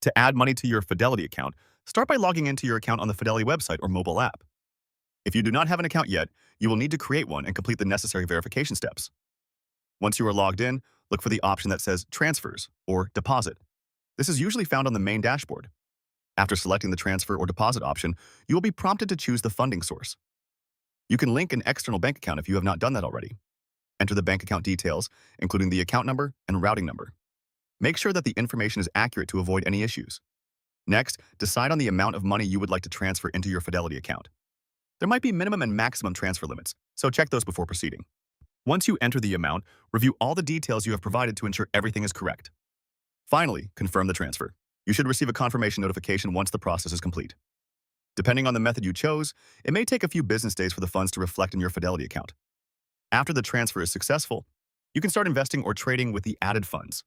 To add money to your Fidelity account, start by logging into your account on the Fidelity website or mobile app. If you do not have an account yet, you will need to create one and complete the necessary verification steps. Once you are logged in, look for the option that says Transfers or Deposit. This is usually found on the main dashboard. After selecting the Transfer or Deposit option, you will be prompted to choose the funding source. You can link an external bank account if you have not done that already. Enter the bank account details, including the account number and routing number. Make sure that the information is accurate to avoid any issues. Next, decide on the amount of money you would like to transfer into your Fidelity account. There might be minimum and maximum transfer limits, so check those before proceeding. Once you enter the amount, review all the details you have provided to ensure everything is correct. Finally, confirm the transfer. You should receive a confirmation notification once the process is complete. Depending on the method you chose, it may take a few business days for the funds to reflect in your Fidelity account. After the transfer is successful, you can start investing or trading with the added funds.